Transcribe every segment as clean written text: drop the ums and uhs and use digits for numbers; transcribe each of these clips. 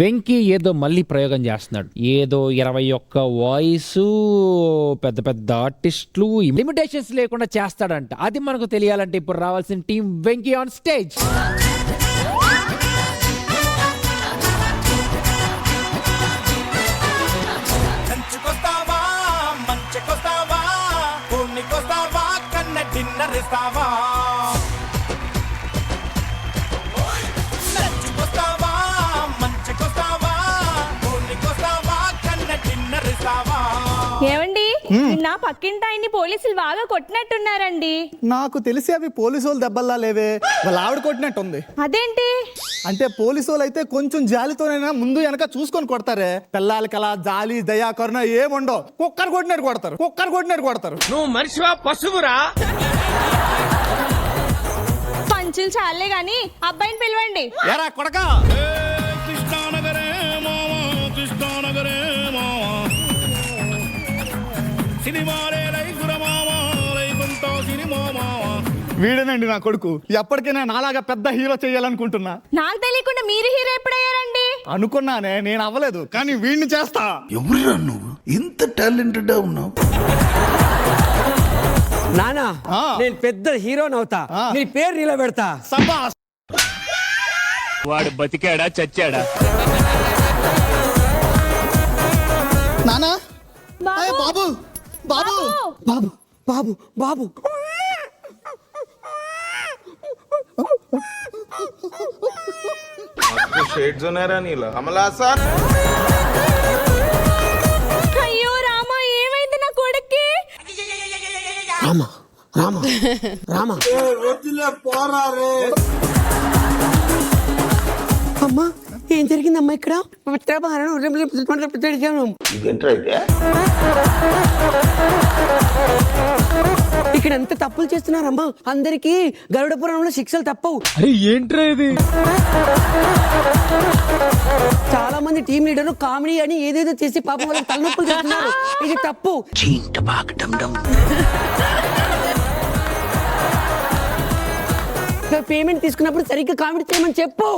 వెంకీ ఏదో మళ్ళీ ప్రయోగం చేస్తున్నాడు. ఏదో 21 వాయిస్, పెద్ద పెద్ద ఆర్టిస్టులు, లిమిటేషన్స్ లేకుండా చేస్తాడంట. అది మనకు తెలియాలంటే ఇప్పుడు రావాల్సిన టీం వెంకీ ఆన్ స్టేజ్. ఏమండి, నా పక్కింటి ఆయన్ని పోలీసులు బాగా కొట్టినట్టున్నారండి. నాకు తెలిసి అవి పోలీసు వాళ్ళు దెబ్బల్లా లేవే, వాళ్ళ ఆవిడ కొట్టినట్టుంది. అదేంటి? అంటే పోలీసు వాళ్ళు అయితే కొంచెం జాలితోనైనా ముందు వెనక చూసుకొని కొడతారే. పిల్లలకి అలా జాలి దయా కరుణ ఏముండవు. కుక్కర్ కొట్టినట్టు కొడతారు. నువ్వు మనిషివా పశువురా? పంచులు చాలే గాని అబ్బాయిని పిలవండి. ఎరా కొడక, వీడేనండి నా కొడుకు. ఎప్పటికైనా నాలాగా పెద్ద హీరో చేయాలనుకుంటున్నా. నాకు తెలియకుండా మీరు హీరో ఎప్పుడయ్యారండి? అనుకున్నానే, నేను అవ్వలేదు, కానీ వీడిని చేస్తా. ఎవరురా నువ్వు ఇంత టాలెంటెడ్ ఉన్నావు? నానా, నేను పెద్ద హీరోని అవుతా, నీ పేరు నిలబెడతా. సబాస్. వాడు బతికాడా చచ్చాడా? నానా, బాబు బాబు బాబు బాబు బాబు शेड्स ఉన్నారా నీలో కమలాసా? అయ్యో రామా, ఏమైంది నా కొడుక్కి? రామా రామా రామా అమ్మా, ఏం జరిగిందమ్మా ఇక్కడ? ఇదేంట్రా అయితే? ఇక్కడ ఎంత తప్పులు చేస్తున్నారమ్మా. అందరికి గరుడపురంలో శిక్షలు తప్పవు. అరే ఏంట్రా ఇది? చాలా మంది టీం లీడర్లు కామెడీ అని ఏదేదో చేసి పాపం వాళ్ళకి తలనొప్పులు చేస్తున్నారు. ఇది తప్పు. పేమెంట్ తీసుకున్నప్పుడు సరిగ్గా కామెడీ చేయమని చెప్పు.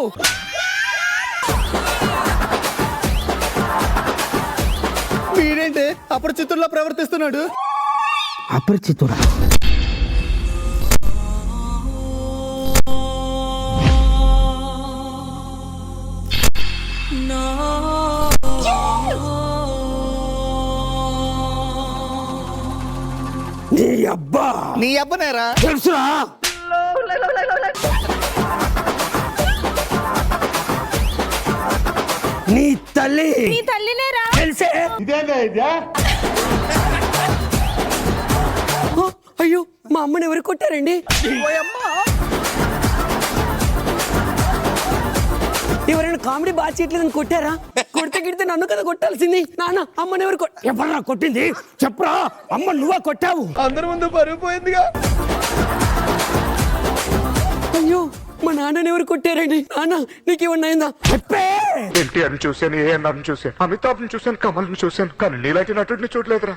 వీడేంటి అప్పుడు చిత్తూరులో ప్రవర్తిస్తున్నాడు? అపరిచితుడా? నీ అబ్బనేరా? తెలుసురా? నీ తల్లి నీ తల్లినేరా? తెలిసే. అయ్యో, మా అమ్మని ఎవరు కొట్టారండి? ఎవరైనా కామెడీ బాగా చేయట్లేదని కొట్టారా? కొడితే గిడితే నన్ను కదా కొట్టాల్సింది. నాన్న, అమ్మని ఎవరు ఎవరా కొట్టింది? చెప్పరా, అమ్మ నువ్వా కొట్టావు? అందరి ముందు పరుగు పోయిందిగా. అయ్యో, మా నాన్నని ఎవరు కొట్టారండి? నాన్న, నీకేమన్నా అయిందా? చెప్పే. ఎన్టీఆర్ని చూశాను, ఏఎన్ఆర్ని చూశాను, అమితాబ్ని చూశాను, కమల్ని చూశాను, కానీ నీలాంటి నటుడిని చూడలేదురా.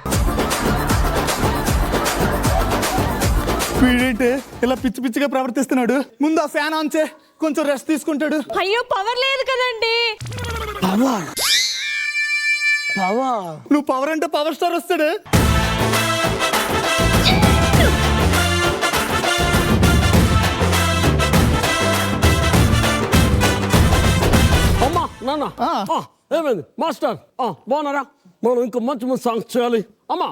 వీడేంటి ఇలా పిచ్చి పిచ్చిగా ప్రవర్తిస్తున్నాడు? ముందు ఆ ఫ్యాన్ ఆన్ చే, కొంచెం రెస్ట్ తీసుకుంటాడు. అయ్యో, పవర్ లేదు కదండి. Power power. నువ్వు పవర్ అంటే పవర్ స్టార్ వస్తాడు. అమ్మా, నాన్న, ఏమైంది మాస్టర్? బాగున్నారా? మనం ఇంకా మంచి మంచి సాంగ్స్ చేయాలి. అమ్మా,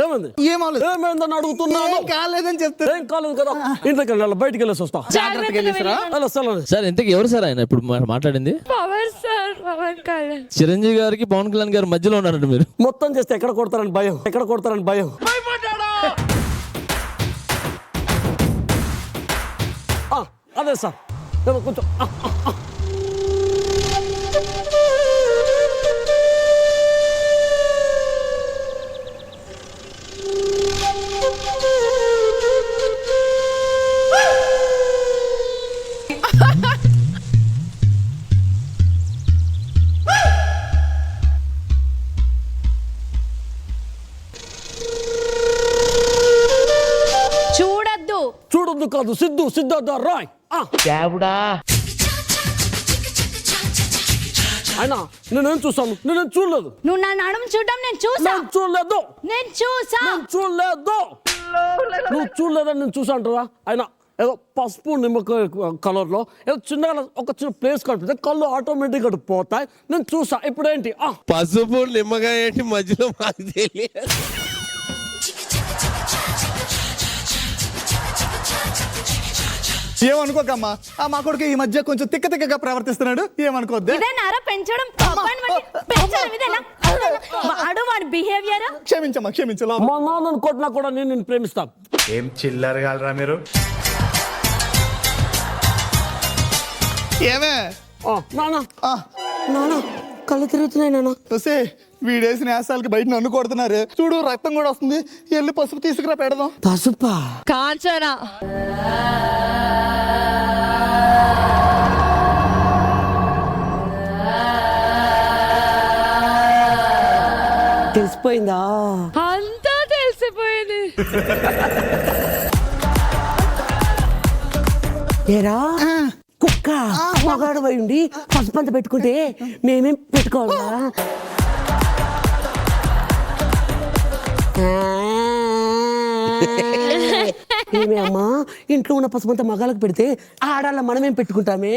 ఏమైంది? ఏమైందని అడుగుతున్నాను. కాలేదని చెప్తే ఏం కాలేదు కదా. ఇంట్లోకి వెళ్ళాలి, బయటికి వెళ్ళేసి వస్తా. సార్ ఇంతకు ఎవరు సార్ ఆయన ఇప్పుడు మాట్లాడింది? Power sir, power Kalyan. Chiranjeevi గారికి పవన్ కళ్యాణ్ గారి మధ్యలో ఉన్నారంట మీరు. మొత్తం చేస్తే ఎక్కడ కొడతారని భయం. అదే సార్, కొంచెం చూడొద్దు కాదు, సిద్ధార్థ రాయ్. దేవుడా, అయినా నేనేం చూసాను? నేనేం చూడలేదు. నువ్వు నా నడుము చూడడం నేను చూసా. నేను చూడలేదు. నేను చూసా. నేను చూడలేదు. నువ్వు చూడలేదని నేను చూసా అంటారా? అయినా ఏదో పసుపు నిమ్మకాయ కలర్లో ఏదో చిన్నగా ఒక చిన్న ప్లేస్ కనిపిస్తే కళ్ళు ఆటోమేటిక్గా పోతాయి. నేను చూసా. ఇప్పుడేంటి? పసుపు నిమ్మకాయ ఏంటి మధ్యలో మాకు తెలియదు. ఏమనుకోకమ్మా, మా కొడుకు ఈ మధ్య కొంచెం తిక్కగా ప్రవర్తిస్తున్నాడు, ఏమనుకోద్దే. ఇదేనారా పెంచడం? పెంచడం ఇదేనా? వాడు వాడి బిహేవియర్. క్షమించమ్మా, క్షమించలా. మా నాన్నను కొట్టినా కూడా నేను నిన్ను ప్రేమిస్తాను. ఏం చిల్లరగాలరా మీరు? ఏమే నాన్న కళ్ళు తిరుగుతున్నాయి నాన్న. వస్తే వీడేసిన నేసాలకి బయట నన్ను కొడుతున్నారు చూడు, రక్తం కూడా వస్తుంది. వెళ్ళి పసుపు తీసుకురా పెడదాం. పసుపా? కాంచనా తెలిసిపోయిందా? అంతా తెలిసిపోయింది. ఏరా కుక్క మగాడు పోయి ఉండి పసుపంత పెట్టుకుంటే మేమేం పెట్టుకోవాలా? ఏమే అమ్మా, ఇంట్లో ఉన్న పసుపంత మగాళ్ళకి పెడితే ఆడాళ్ళ మనమేం పెట్టుకుంటామే?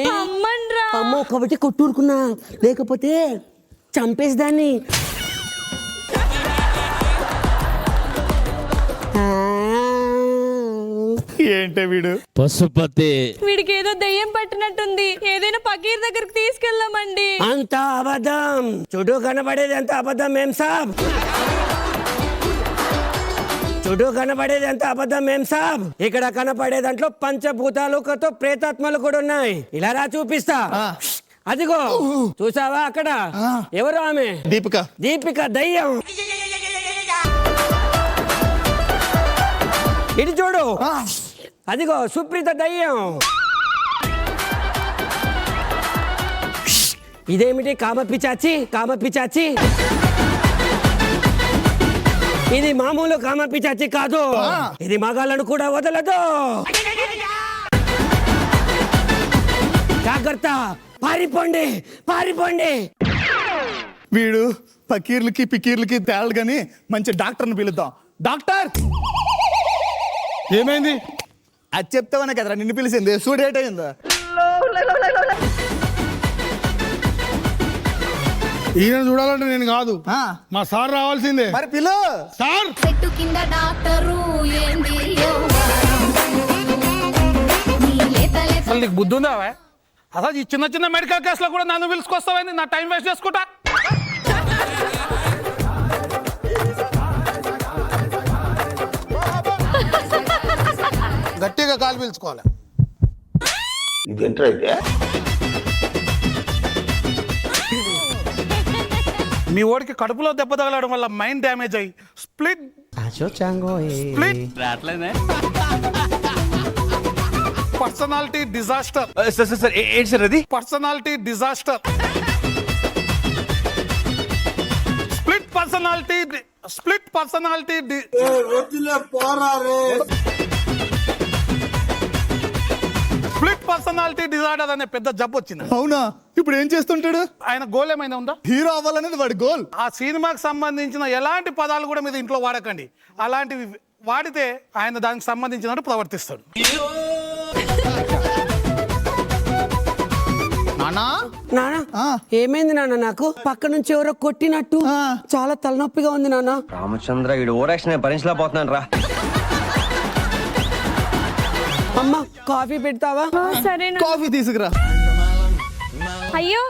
అమ్మ కాబట్టి కొట్టూరుకున్నా, లేకపోతే చంపేసేదాన్ని. ఏంటే వీడు పశుపతి. వీడికి ఏదో దెయ్యం పట్టినట్టుంది. ఏదైనా పకీర్ దగ్గరికి తీసుకెళ్దామండి. అంత అబద్ధం. చుట్టూ కనబడేది అంత అబద్ధం ఏం సాబ్? చుట్టూ కనబడేది అంత అబద్ధం ఏం సాబ్? ఇక్కడ కనపడే దాంట్లో పంచభూతాలు కతో ప్రేతాత్మలు కూడా ఉన్నాయి. ఇలా రా చూపిస్తా. అదిగో చూసావా అక్కడ? ఎవరు ఆమె? దీపిక. దీపిక దయ్యం. ఇటు చూడు, అదిగో సుప్రీత దయ్యం. ఇదేమిటి? కామపిచాచి. కామపిచాచి ఇది మామూలు కామపిచాచి కాదు. ఇది మగాళ్ళను కూడా వదలదు. జాగ్రత్త, పారిపోండి, పారిపోండి. వీడు పకీర్లకి పికీర్లకి తేలడు గాని మంచి డాక్టర్ని పిలుద్దాం. డాక్టర్, ఏమైంది? అది చెప్తావనే కదరా నిన్ను పిలిచింది. సూడేట్ అయిందా? ఈయన చూడాలంటే నేను కాదు, మా సార్ రావాల్సిందే. మరి పిలు. సార్ చెట్టు కింద డాక్టరు ఏంది అసలు నీకు బుద్ధి ఉందా? అసలు ఈ చిన్న చిన్న మెడికల్ కేసులో కూడా నన్ను పిలుచుకొస్తావని నా టైం వేస్ట్ చేసుకుంటా. గట్టిగా కాలు పీల్చుకోవాలి. ఇదేంటైతే మీ ఓడికి కడుపులో దెబ్బ తగలడం వల్ల మైండ్ డ్యామేజ్ అయ్యి స్ప్లిట్ పర్సనాలిటీ డిజాస్టర్. ఏంటి సార్ అది? Personality disaster. Split personality split personality split personality disorder అనే పెద్ద జబ్బు వచ్చింది. అవునా? ఇప్పుడు ఏం చేస్తుంటాడు? ఆయన గోల్ ఏమైనా ఉందా? హీరో అవ్వాలనేది వాడి గోల్. ఆ సినిమాకి సంబంధించిన ఎలాంటి పదాలు కూడా మీద ఇంట్లో వాడకండి. అలాంటివి వాడితే ఆయన దానికి సంబంధించినట్టు ప్రవర్తిస్తాడు. నానా ఏమైంది నాన్న? నాకు పక్క నుంచి ఎవరో కొట్టినట్టు చాలా తలనొప్పిగా ఉంది నాన్న. రామచంద్ర ఈడు ఓరాక్షన్ భరించలేకపోతున్నాను రా. అమ్మ కాఫీ పెడతావా? సరేనా. కాఫీ తీసుకురా. అయ్యో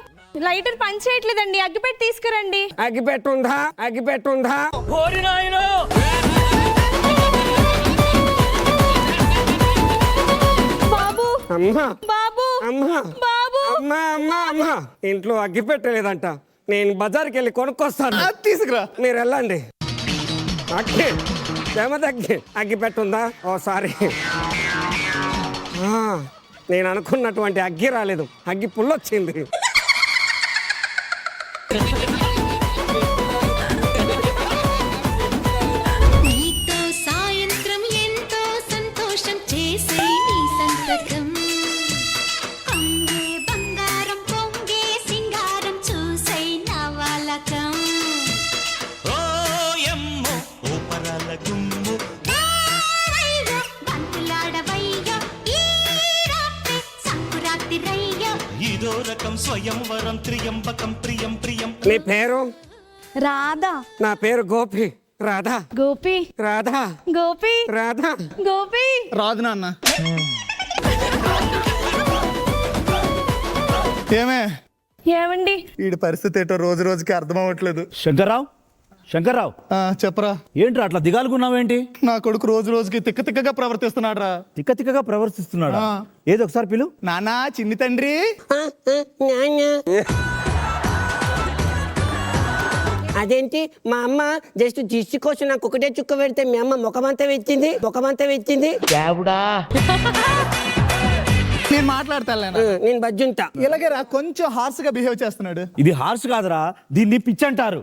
లైటర్ పని చేయట్లేదండి, అగ్గిపెట్టి తీసుకురండి. అగ్గిపెట్టుందా? అగ్గిపెట్టుందా? బాబు అమ్మా బాబు అమ్మా బాబు. అమ్మా అమ్మా అమ్మా ఇంట్లో అగ్గి పెట్టలేదంట. నేను బజార్కి వెళ్ళి కొనుక్కొస్తాను. తీసుకురా. మీరు వెళ్ళండి. అగ్గి దేమదగ్గి అగ్గి పెట్టుందా? ఓ సారీ, నేను అనుకున్నటువంటి అగ్గి రాలేదు, అగ్గి పుల్లొచ్చింది. నీతో సాయంత్రం ఎంతో సంతోషం చేసే నీ సంతకం. పొంగే బంగారం పొంగే సింగారం చూసే నీ పేరు? రాధా. నా పేరు గోపి. రాధా. గోపి. రాధా. గోపి. రాధా. గోపి. రాదు నాన్న. ఏమే ఏమండి? వీడి పరిస్థితి ఏంటో రోజు రోజుకి అర్థం అవ్వట్లేదు. శంకర్రావు, శంకర్రావు, చెప్పరా. ఏంట్రా అట్లా దిగాలుకున్నావేంటి? నా కొడుకు రోజు రోజుకి తిక్క తిక్కగా ప్రవర్తిస్తున్నాడు రా. తిక్క తిక్కగా ప్రవర్తిస్తున్నాడా? ఆ. ఏదో ఒకసారి పిలు. నానా చిన్ని తండ్రి. అదేంటి మా అమ్మ జస్ట్ దిష్టి కోసం నాకు ఒకటే చుక్క పెడితే మీ అమ్మ ముఖమంతా వెచ్చింది. నేను మాట్లాడతా నేను బజ్జుంటా. ఇలాగే రా, కొంచెం హార్స్ గా బిహేవ్ చేస్తున్నాడు. ఇది హార్స్ కాదురా, దీన్ని పిచ్చి అంటారు.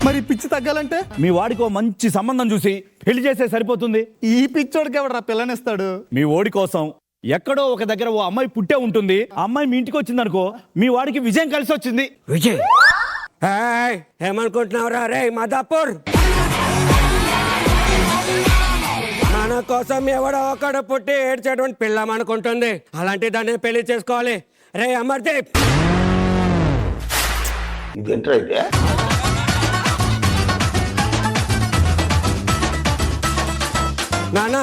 మరి పిచ్చి తగ్గాలంటే మీ వాడికి ఓ మంచి సంబంధం చూసి పెళ్లి చేస్తే సరిపోతుంది. ఈ పిచ్చోడికి ఎవడరా పిల్లనిస్తాడు? మీ ఓడి కోసం ఎక్కడో ఒక దగ్గర ఓ అమ్మాయి పుట్టే ఉంటుంది. ఆ అమ్మాయి మీ ఇంటికి వచ్చిందనుకో, మీ వాడికి విజయం కలిసి వచ్చింది. విజయ్ ఏమనుకుంటున్నావురా రే మాదాపూర్? మన కోసం ఎవడో ఒకడు పుట్టి ఏడ్చేటువంటి పిల్లం అనుకుంటుంది. అలాంటి దాన్ని పెళ్లి చేసుకోవాలి. రే అమర్దీప్, నానా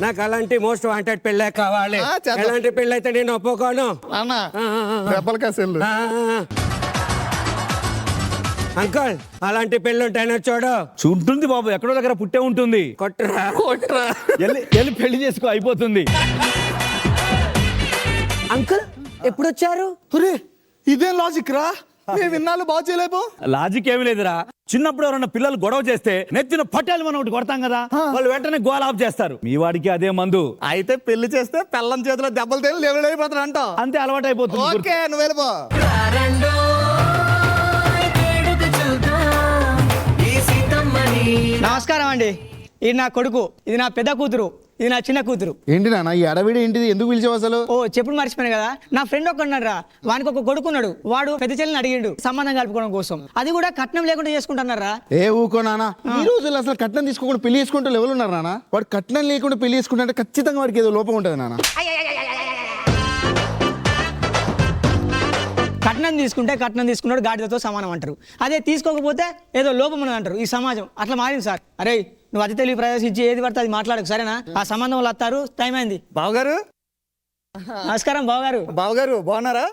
నాకు అలాంటి మోస్ట్ వాంటెడ్ పెళ్ళే కావాలి. చేద్దాం. ఎలాంటి పెళ్ళి అయితే నేను ఒప్పుకోను. అన్నా రెబ్బల కాసేళ్ళు. అంకుల్ అలాంటి పెళ్ళి ఉంటాయని చూడు. ఉంటుంది బాబు, ఎక్కడో దగ్గర పుట్టే ఉంటుంది. కొట్టురా. వెళ్ళి పెళ్లి చేసుకో, అయిపోతుంది. అంకుల్ ఎప్పుడు వచ్చారు? ఇదేం లాజిక్ రా? మేము విన్నాళ్ళు బాగు చేయలేము. లాజిక్ ఏమి లేదురా. చిన్నప్పుడు ఎవరన్నా పిల్లలు గొడవ చేస్తే నెత్తిన పట్టాలి మనం ఒకటి కొడతాం కదా, వాళ్ళు వెంటనే గోల్ ఆఫ్ చేస్తారు. మీ వాడికి అదే మందు. అయితే పెళ్లి చేస్తే పెళ్ళం చేతిలో దెబ్బలు తేలి లెవెలైపోతాడు అంట. అంతే, అలవాటు అయిపోతుంది. ఓకే, నువ్వు వెళ్ళిపో. నమస్కారం అండి. ఇది నా కొడుకు, ఇది నా పెద్ద కూతురు, ఇది నా చిన్న కూతురు. ఏంటి నాన్న ఈ అడవిడి ఏంటిది? ఎందుకు పిలిచావు అసలు? ఓ చెప్పుడు మర్చిపోయాను కదా, నా ఫ్రెండ్ ఒక్కడున్నాడు రా, వానికి ఒక కొడుకున్నాడు. వాడు పెద్ద చెల్లిని అడిగిండు సంబంధం కలుపుకోవడం కోసం. అది కూడా కట్నం లేకుండా చేసుకుంటున్నారా? ఏ ఊకో నాన్న, ఈ రోజుల్లో అసలు కట్నం తీసుకోకుండా పెళ్లి చేసుకుంటూ లెవెల్ ఉన్నారు నాన్న. వాడు కట్నం లేకుండా పెళ్లి చేసుకుంటే ఖచ్చితంగా వాడికి ఏదో లోపం ఉంటుంది నాన్న. కట్నం తీసుకుంటే కట్నం తీసుకున్నాడు గాడిదతో సమానం అంటారు. అదే తీసుకోకపోతే ఏదో లోపం ఉన్నది అంటారు. ఈ సమాజం అట్లా మారింది సార్. అరే నువ్వు అతి తెలివి ప్రదర్శించి ఏది పడితే అది మాట్లాడకు, సరేనా? ఆ సంబంధం వాళ్ళు వస్తారు, టైం అయింది. బావగారు నమస్కారం బావగారు. బావగారు బాగున్నారా?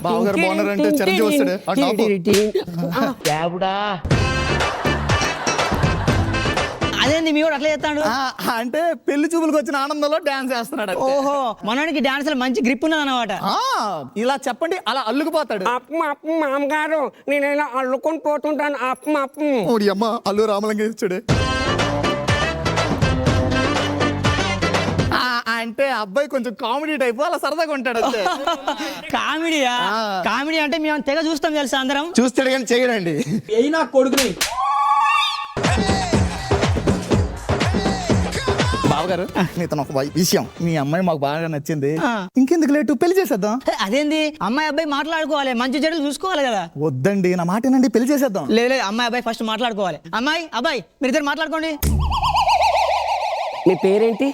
బావగారు బాగున్నారంటే చిరంజీవి వస్తాడు. అదేంది మీ వాడు అట్లా చేస్తాడు? అంటే పెళ్లి చూపులకు వచ్చిన ఆనందంలో డాన్స్ చేస్తున్నాడు. ఓహో, మనోనికి డాన్స్ లో మంచి గ్రిప్ ఉన్నది అన్నమాట. ఇలా చెప్పండి, అలా అల్లుకుపోతాడు. మామగారు నేను ఇలా అల్లుకొని పోతుంటాను. ఓడి అమ్మ అల్లు రామలింగేశ్వరుడు. అంటే అబ్బాయి కొంచెం కామెడీ టైప్, అలా సరదాగా ఉంటాడు అంతే. కామెడీయా? కామెడీ అంటే మేము తెగ చూస్తాం తెలుసా, అందరం చూస్తాడు కానీ చేయడండి. నా కొడుకుని బావగారు నీతను ఒక విషయం, మీ అమ్మాయి మాకు బాగా నచ్చింది. ఇంకెందుకు లేటు, పెళ్లి చేసేద్దాం. అదేంది? అమ్మాయి అబ్బాయి మాట్లాడుకోవాలి, మంచి చెడులు చూసుకోవాలి కదా. వద్దండి నా మాట ఏనండి, పెళ్లి చేసేద్దాం. లేదు, అమ్మాయి అబ్బాయి ఫస్ట్ మాట్లాడుకోవాలి. అమ్మాయి అబ్బాయి మీరు ఇద్దరు మాట్లాడుకోండి. మీ పేరేంటి?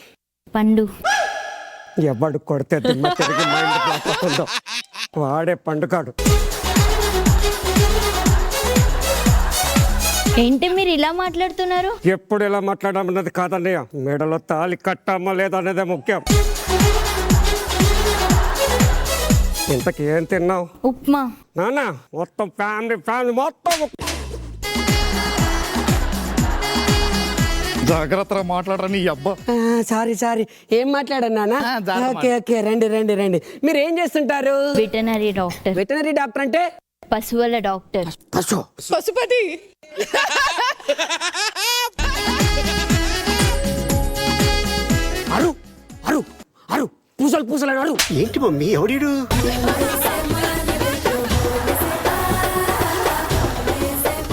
పండు. ఎవడు కొడితే దిమ్మ తిరిగి మైండ్ బ్లాక్ అవుతుందో వాడే పండుగాడు. ఏంటి మీరు ఇలా మాట్లాడుతున్నారు? ఎప్పుడు ఇలా మాట్లాడమన్నది కాదన్నయ్య, మెడలో తాళి కట్టమ్మా లేదనేదే ముఖ్యం. ఇంతకి ఏం తిన్నావు? ఉప్మా. నాన్న మొత్తం ఫ్యామిలీ మొత్తం జాగ్రత్తగా మాట్లాడరా నీ అబ్బా. సారీ ఏం మాట్లాడాను నాన్న? ఓకే రండి. మీరు ఏం చేస్తుంటారు? Veterinary doctor. వెటనరీ డాక్టర్ అంటే? పశువుల డాక్టర్. పశుపతి. అరు పూసలు అరు. ఏంటి మమ్మీ ఎవడీడు?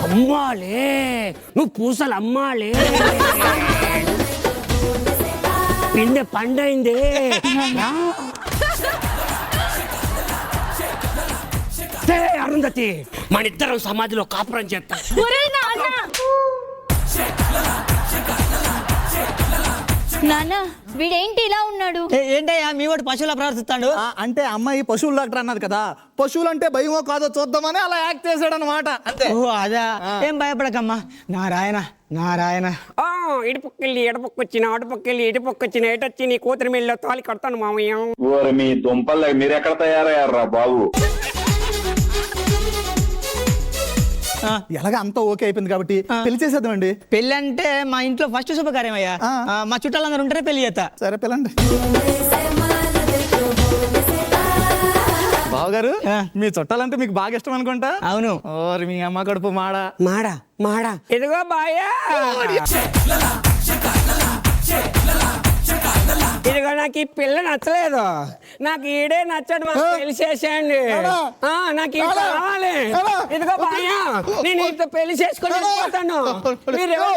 అమ్మాలే, నువ్వు పూసలు అమ్మాలే. పిందె పండైందే. అరుంధతి, మన ఇద్దరం సమాధిలో కాపురం చేస్తాం. నాన్న వీడేంటి ఇలా ఉన్నాడు? ఏంటయ్యా మీ వాడు పశువుల ప్రవర్తిస్తాడు? అంటే అమ్మాయి పశువుల డాక్టర్ అన్నది కదా, పశువులు అంటే భయమో కాదో చూద్దామని అలా యాక్ట్ చేశాడు అనమాట. అంతే. ఓ అదా, ఏం భయపడకమ్మా. నారాయణ నారాయణ. ఇటుపక్కెళ్ళి ఎడపక్కొచ్చిన అటుపక్కెళ్ళి ఇటుపక్కొచ్చిన ఎటొచ్చి నీ కూతురి మెళ్ళలో తాళి కడతాను మామయ్య. ఓరి మీ దుంపల్ మీరెక్కడ తయారయ్యారా బాబు? ఎలాగ అంతా ఓకే అయిపోయింది కాబట్టి పెళ్లి చేసేద్దామండి. పెళ్లి అంటే మా ఇంట్లో ఫస్ట్ శుభకార్యం అయ్యా. మా చుట్టాలందరూ ఉంటేనే పెళ్లి చేస్తా. సరే పిల్లండి. బావగారు, మీ చుట్టాలంటే మీకు బాగా ఇష్టం అనుకుంటా. అవును. ఓరి మీ అమ్మ కడుపు మాడా మాడా మాడా. ఇదిగో బాయా, ఇదిగో నాకు ఈ పిల్ల నచ్చలేదు, నాకు ఈడే నచ్చడు, మాకు పెళ్లి చేసేయండి. నాకు ఈ కావాలి. ఇదిగో బాయా, నేను ఇంత పెళ్లి చేసుకొని వెళ్ళిపోతాను. మీరేమో